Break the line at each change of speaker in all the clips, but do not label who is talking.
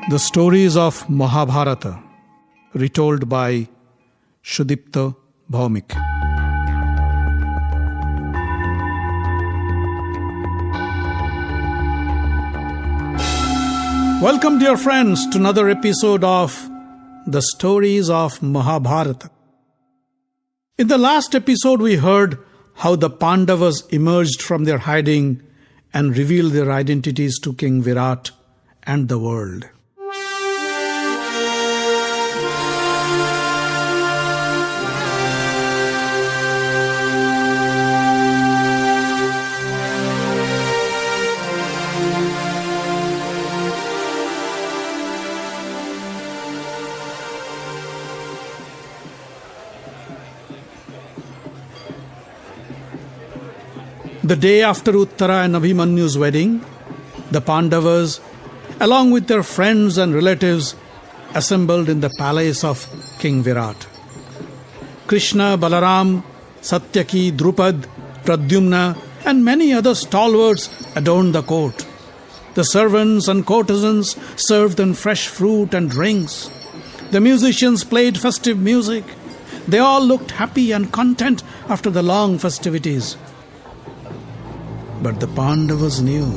The stories of Mahabharata, retold by Sudipta Bhaumik. Welcome, dear friends, to another episode of The Stories of Mahabharata. In the last episode, we heard how the Pandavas emerged from their hiding and revealed their identities to King Virat and the world. The day after Uttara and Abhimanyu's wedding, the Pandavas, along with their friends and relatives, assembled in the palace of King Virat. Krishna, Balaram, Satyaki, Drupad, Pradyumna, and many other stalwarts adorned the court. The servants and courtesans served them fresh fruit and drinks. The musicians played festive music. They all looked happy and content after the long festivities. But the Pandavas knew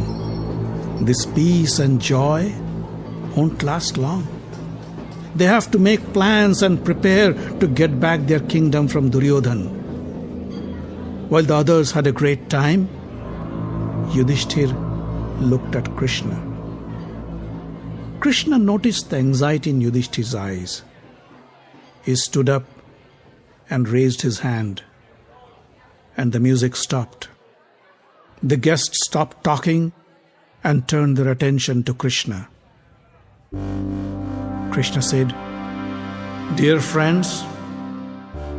this peace and joy won't last long. They have to make plans and prepare to get back their kingdom from Duryodhan. While the others had a great time, Yudhishthir looked at Krishna. Krishna noticed the anxiety in Yudhishthir's eyes. He stood up and raised his hand, and the music stopped. The guests stopped talking and turned their attention to Krishna. Krishna said, "Dear friends,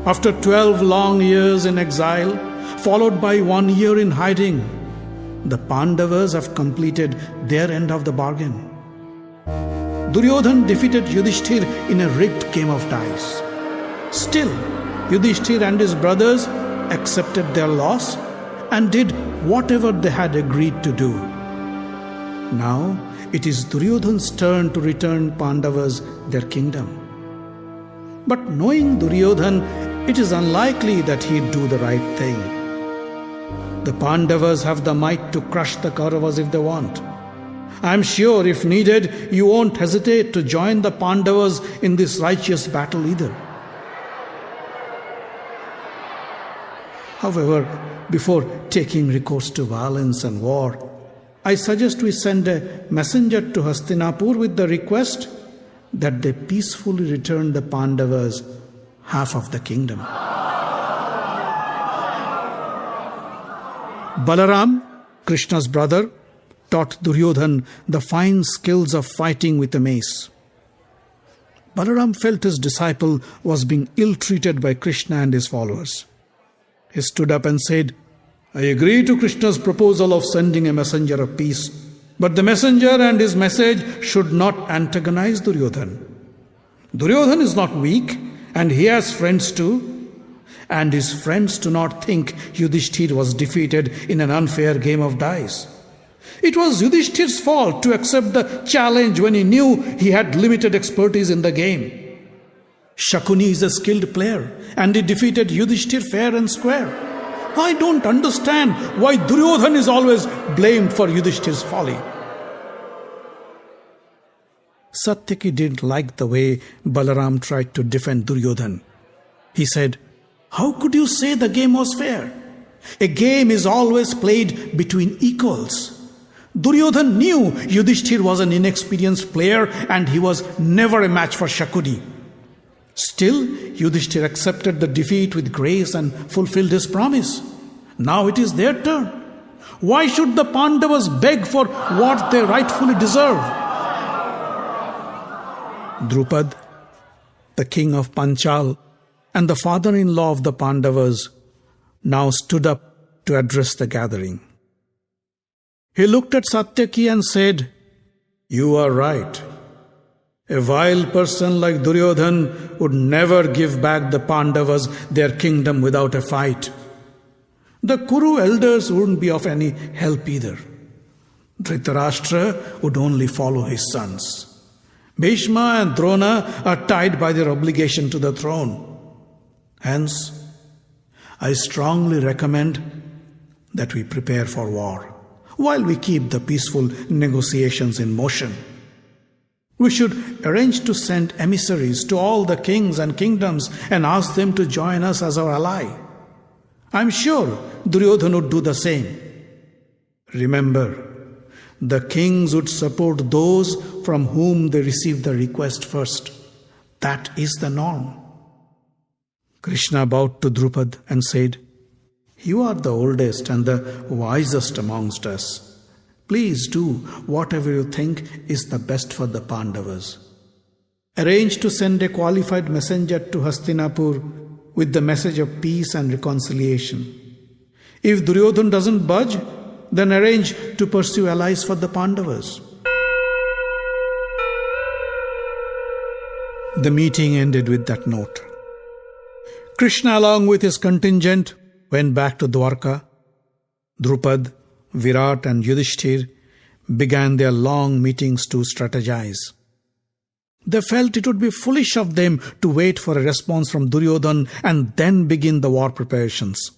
after 12 long years in exile, followed by 1 year in hiding, the Pandavas have completed their end of the bargain. Duryodhan defeated Yudhishthir in a rigged game of dice. Still, Yudhishthir and his brothers accepted their loss and did whatever they had agreed to do. Now it is Duryodhan's turn to return Pandavas their kingdom. But knowing Duryodhan, it is unlikely that he'd do the right thing. The Pandavas have the might to crush the Kauravas if they want. I'm sure if needed, you won't hesitate to join the Pandavas in this righteous battle either. However, before taking recourse to violence and war, I suggest we send a messenger to Hastinapur with the request that they peacefully return the Pandavas half of the kingdom." Balaram, Krishna's brother, taught Duryodhan the fine skills of fighting with a mace. Balaram felt his disciple was being ill-treated by Krishna and his followers. He stood up and said, "I agree to Krishna's proposal of sending a messenger of peace, but the messenger and his message should not antagonize Duryodhan. Duryodhan is not weak, and he has friends too, and his friends do not think Yudhishthir was defeated in an unfair game of dice. It was Yudhishthir's fault to accept the challenge when he knew he had limited expertise in the game. Shakuni is a skilled player, and he defeated Yudhishthir fair and square. I don't understand why Duryodhan is always blamed for Yudhishthir's folly." Satyaki didn't like the way Balaram tried to defend Duryodhan. He said, "How could you say the game was fair? A game is always played between equals. Duryodhan knew Yudhishthir was an inexperienced player and he was never a match for Shakuni. Still, Yudhishthir accepted the defeat with grace and fulfilled his promise. Now it is their turn. Why should the Pandavas beg for what they rightfully deserve?" Drupad, the king of Panchal and the father-in-law of the Pandavas, now stood up to address the gathering. He looked at Satyaki and said, "You are right. A vile person like Duryodhan would never give back the Pandavas their kingdom without a fight. The Kuru elders wouldn't be of any help either. Dhritarashtra would only follow his sons. Bhishma and Drona are tied by their obligation to the throne. Hence, I strongly recommend that we prepare for war while we keep the peaceful negotiations in motion. We should arrange to send emissaries to all the kings and kingdoms and ask them to join us as our ally. I am sure Duryodhana would do the same. Remember, the kings would support those from whom they receive the request first. That is the norm. Krishna bowed to Drupad and said, "You are the oldest and the wisest amongst us. Please do whatever you think is the best for the Pandavas. Arrange to send a qualified messenger to Hastinapur with the message of peace and reconciliation. If Duryodhana doesn't budge, then arrange to pursue allies for the Pandavas." The meeting ended with that note. Krishna, along with his contingent, went back to Dwarka. Drupad, Virat and Yudhishthir began their long meetings to strategize. They felt it would be foolish of them to wait for a response from Duryodhana and then begin the war preparations.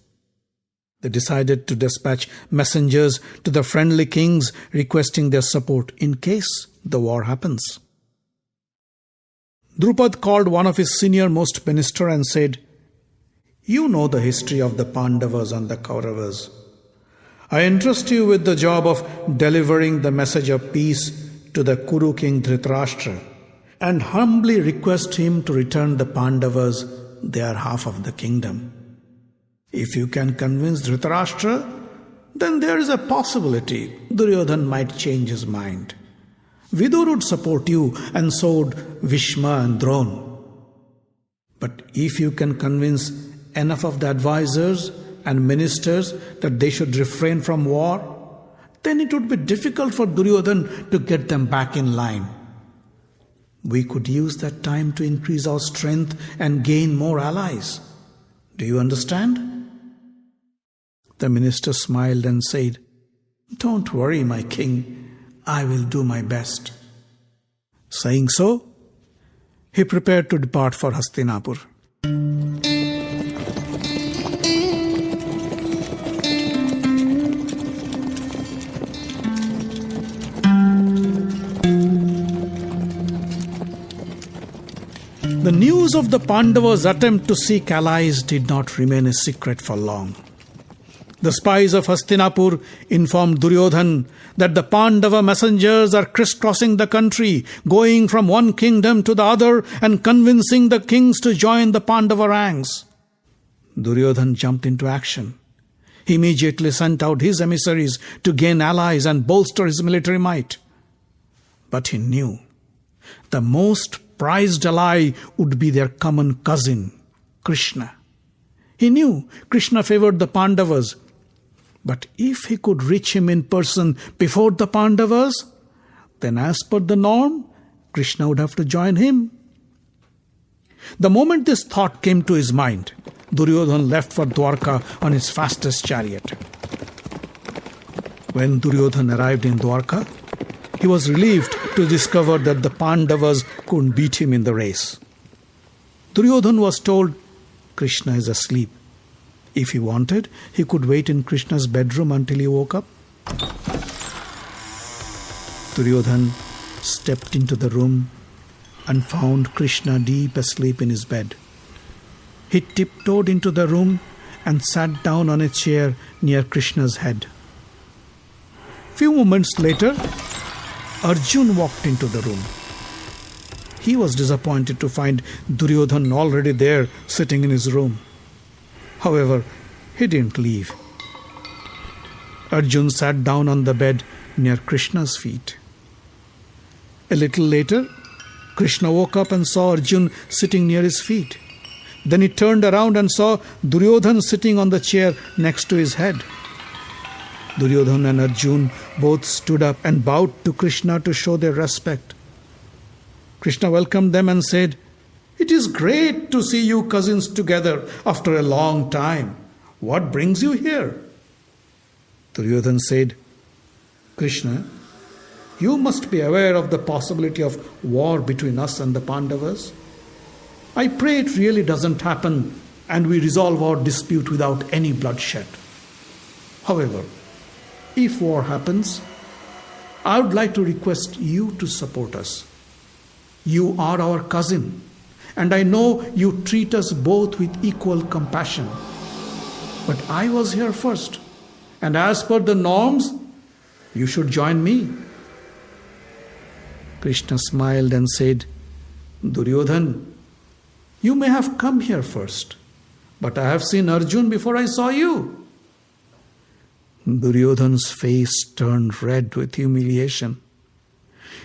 They decided to dispatch messengers to the friendly kings requesting their support in case the war happens. Drupad called one of his senior-most ministers and said, "You know the history of the Pandavas and the Kauravas. I entrust you with the job of delivering the message of peace to the Kuru king Dhritarashtra and humbly request him to return the Pandavas their half of the kingdom. If you can convince Dhritarashtra, then there is a possibility Duryodhana might change his mind. Vidur would support you and so would Bhishma and Drona. But if you can convince enough of the advisors and ministers that they should refrain from war, then it would be difficult for Duryodhana to get them back in line. We could use that time to increase our strength and gain more allies. Do you understand?" The minister smiled and said, "Don't worry, my king. I will do my best." Saying so, he prepared to depart for Hastinapur. The news of the Pandavas' attempt to seek allies did not remain a secret for long. The spies of Hastinapur informed Duryodhana that the Pandava messengers are crisscrossing the country, going from one kingdom to the other and convincing the kings to join the Pandava ranks. Duryodhana jumped into action. He immediately sent out his emissaries to gain allies and bolster his military might. But he knew the most prized ally would be their common cousin, Krishna. He knew Krishna favored the Pandavas, but if he could reach him in person before the Pandavas, then as per the norm, Krishna would have to join him. The moment this thought came to his mind, Duryodhana left for Dwarka on his fastest chariot. When Duryodhana arrived in Dwarka, he was relieved to discover that the Pandavas couldn't beat him in the race. Duryodhana was told Krishna is asleep. If he wanted, he could wait in Krishna's bedroom until he woke up. Duryodhana stepped into the room and found Krishna deep asleep in his bed. He tiptoed into the room and sat down on a chair near Krishna's head. Few moments later, Arjun walked into the room. He was disappointed to find Duryodhana already there, sitting in his room. However, he didn't leave. Arjun sat down on the bed near Krishna's feet. A little later, Krishna woke up and saw Arjun sitting near his feet. Then he turned around and saw Duryodhana sitting on the chair next to his head. Duryodhana and Arjun both stood up and bowed to Krishna to show their respect. Krishna welcomed them and said, "It is great to see you cousins together after a long time. What brings you here?" Duryodhana said, "Krishna, You must be aware of the possibility of war between us and the Pandavas. I pray it really doesn't happen and we resolve our dispute without any bloodshed. However, if war happens, I would like to request you to support us. You are our cousin, and I know you treat us both with equal compassion. But I was here first, and as per the norms, you should join me. Krishna smiled and said, Duryodhan, you may have come here first, but I have seen Arjun before I saw you. Duryodhan's face turned red with humiliation.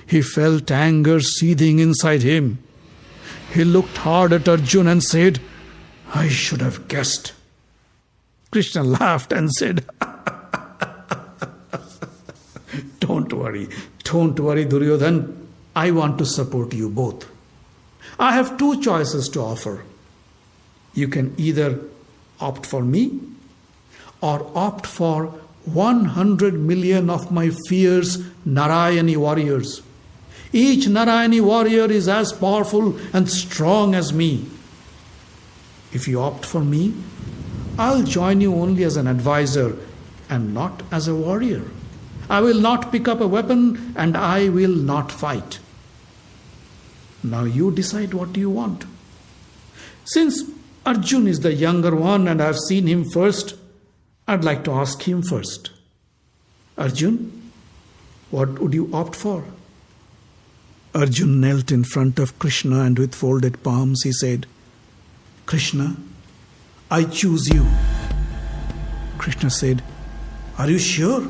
He felt anger seething inside him. He looked hard at Arjun and said, I should have guessed. Krishna laughed and said, Don't worry, Duryodhan. I want to support you both. I have two choices to offer. You can either opt for me or opt for 100 million of my fierce Narayani warriors. Each Narayani warrior is as powerful and strong as me. If you opt for me, I'll join you only as an advisor and not as a warrior. I will not pick up a weapon and I will not fight. Now you decide what you want. Since Arjun is the younger one and I've seen him first, I'd like to ask him first. Arjun, what would you opt for? Arjun knelt in front of Krishna and with folded palms he said, Krishna, I choose you. Krishna said, Are you sure?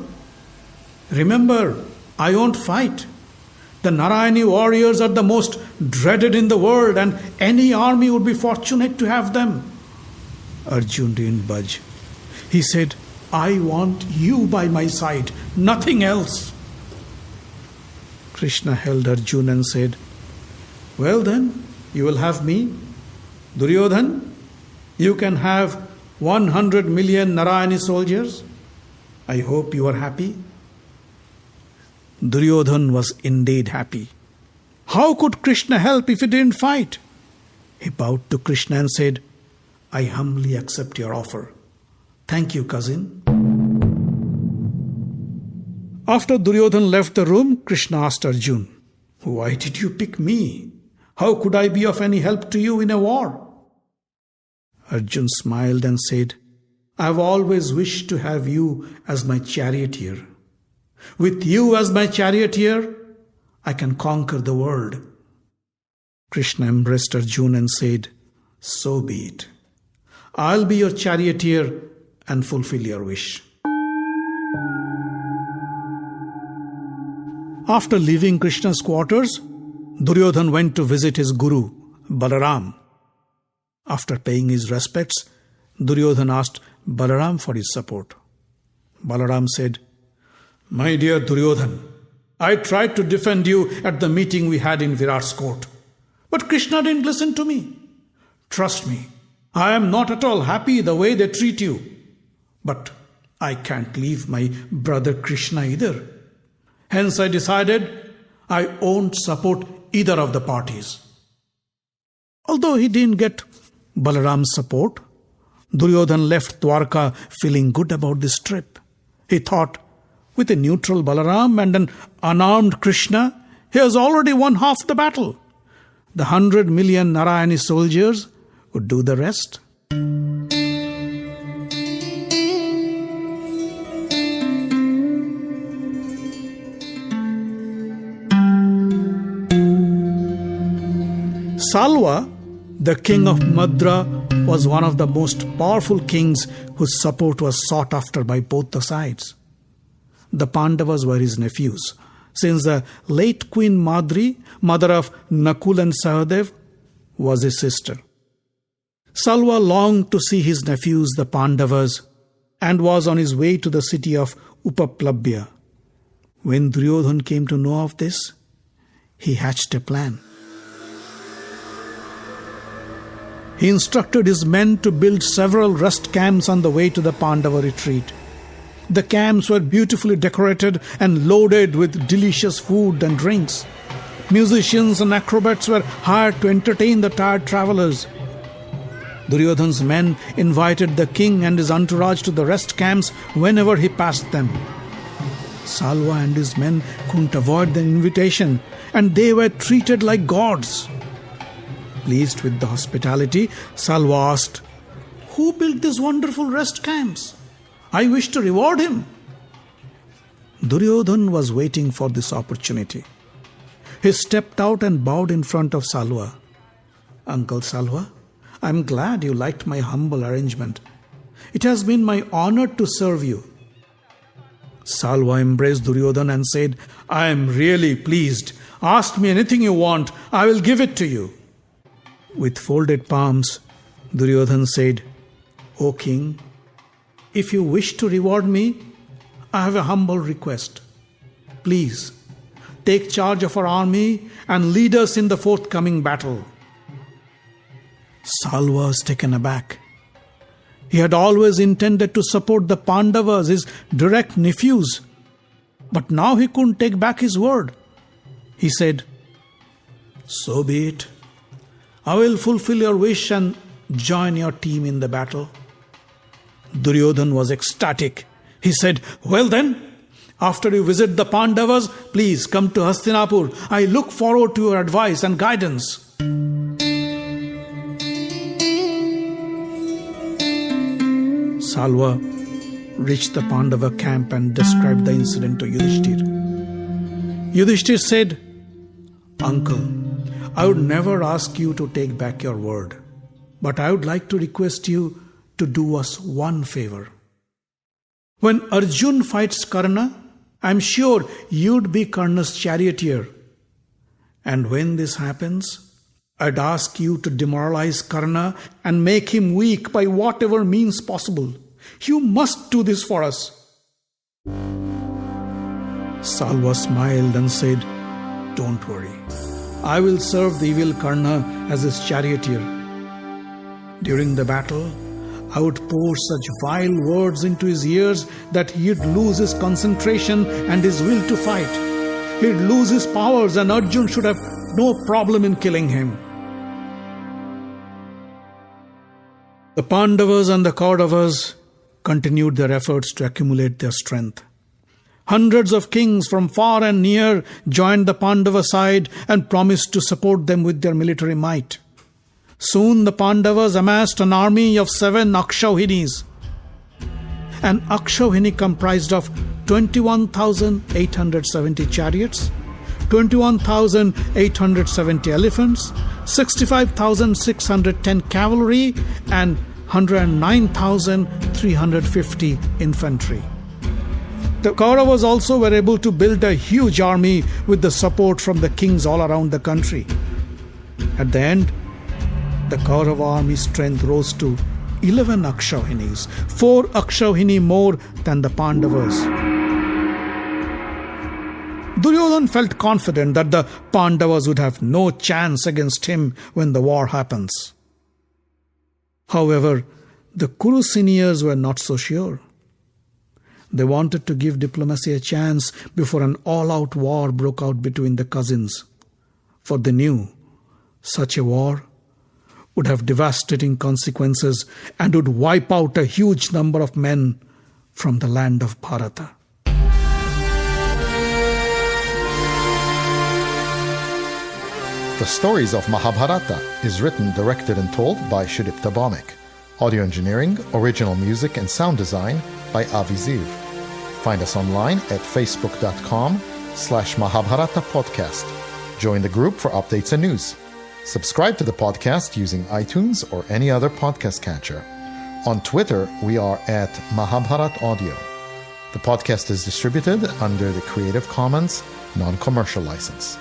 Remember, I won't fight. The Narayani warriors are the most dreaded in the world and any army would be fortunate to have them. Arjun didn't budge. He said, I want you by my side, nothing else. Krishna held Arjun and said, Well then, you will have me. Duryodhan, you can have 100 million Narayani soldiers. I hope you are happy. Duryodhan was indeed happy. How could Krishna help if he didn't fight? He bowed to Krishna and said, I humbly accept your offer. Thank you, cousin. After Duryodhan left the room, Krishna asked Arjun, Why did you pick me? How could I be of any help to you in a war? Arjun smiled and said, I have always wished to have you as my charioteer. With you as my charioteer, I can conquer the world. Krishna embraced Arjun and said, So be it. I'll be your charioteer and fulfill your wish. After leaving Krishna's quarters, Duryodhan went to visit his guru, Balaram. After paying his respects, Duryodhan asked Balaram for his support. Balaram said, My dear Duryodhan, I tried to defend you at the meeting we had in Virat's court, but Krishna didn't listen to me. Trust me, I am not at all happy the way they treat you. But I can't leave my brother Krishna either. Hence I decided I won't support either of the parties. Although he didn't get Balaram's support, Duryodhan left Dwarka feeling good about this trip. He thought, with a neutral Balaram and an unarmed Krishna, he has already won half the battle. The 100 million Narayani soldiers would do the rest. Salva, the king of Madra, was one of the most powerful kings whose support was sought after by both the sides. The Pandavas were his nephews, since the late Queen Madri, mother of Nakul and Sahadev, was his sister. Salva longed to see his nephews, the Pandavas, and was on his way to the city of Upaplabhya. When Duryodhan came to know of this, he hatched a plan. He instructed his men to build several rest camps on the way to the Pandava retreat. The camps were beautifully decorated and loaded with delicious food and drinks. Musicians and acrobats were hired to entertain the tired travelers. Duryodhana's men invited the king and his entourage to the rest camps whenever he passed them. Salva and his men couldn't avoid the invitation, and they were treated like gods. Pleased with the hospitality, Salva asked, "Who built these wonderful rest camps? I wish to reward him." Duryodhana was waiting for this opportunity. He stepped out and bowed in front of Salva. "Uncle Salva, I am glad you liked my humble arrangement. It has been my honor to serve you." Salva embraced Duryodhana and said, "I am really pleased. Ask me anything you want, I will give it to you." With folded palms, Duryodhana said, "O king, if you wish to reward me, I have a humble request. Please, take charge of our army and lead us in the forthcoming battle." Salva was taken aback. He had always intended to support the Pandavas, his direct nephews, but now he couldn't take back his word. He said, "So be it. I will fulfill your wish and join your team in the battle." Duryodhana was ecstatic. He said, "Well then, after you visit the Pandavas, please come to Hastinapur. I look forward to your advice and guidance." Salva reached the Pandava camp and described the incident to Yudhishthir. Yudhishthir said, "Uncle, I would never ask you to take back your word, but I would like to request you to do us one favor. When Arjun fights Karna, I am sure you'd be Karna's charioteer. And when this happens, I'd ask you to demoralize Karna and make him weak by whatever means possible. You must do this for us." Salva smiled and said, "Don't worry. I will serve the evil Karna as his charioteer. During the battle, I would pour such vile words into his ears that he'd lose his concentration and his will to fight. He'd lose his powers and Arjun should have no problem in killing him." The Pandavas and the Kauravas continued their efforts to accumulate their strength. Hundreds of kings from far and near joined the Pandava side and promised to support them with their military might. Soon the Pandavas amassed an army of 7 Akshauhinis. An Akshauhini comprised of 21,870 chariots, 21,870 elephants, 65,610 cavalry, and 109,350 infantry. The Kauravas also were able to build a huge army with the support from the kings all around the country. At the end, the Kaurava army's strength rose to 11 Akshauhinis, 4 Akshauhini more than the Pandavas. Duryodhana felt confident that the Pandavas would have no chance against him when the war happens. However, the Kuru seniors were not so sure. They wanted to give diplomacy a chance before an all-out war broke out between the cousins, for they knew such a war would have devastating consequences and would wipe out a huge number of men from the land of Bharata.
The Stories of Mahabharata is written, directed and told by Sudipta Bhawmik. Audio engineering, original music and sound design by Avi Ziv. Find us online at facebook.com/Mahabharata podcast. Join the group for updates and news. Subscribe to the podcast using iTunes or any other podcast catcher. On Twitter, we are at Mahabharat Audio. The podcast is distributed under the Creative Commons non-commercial license.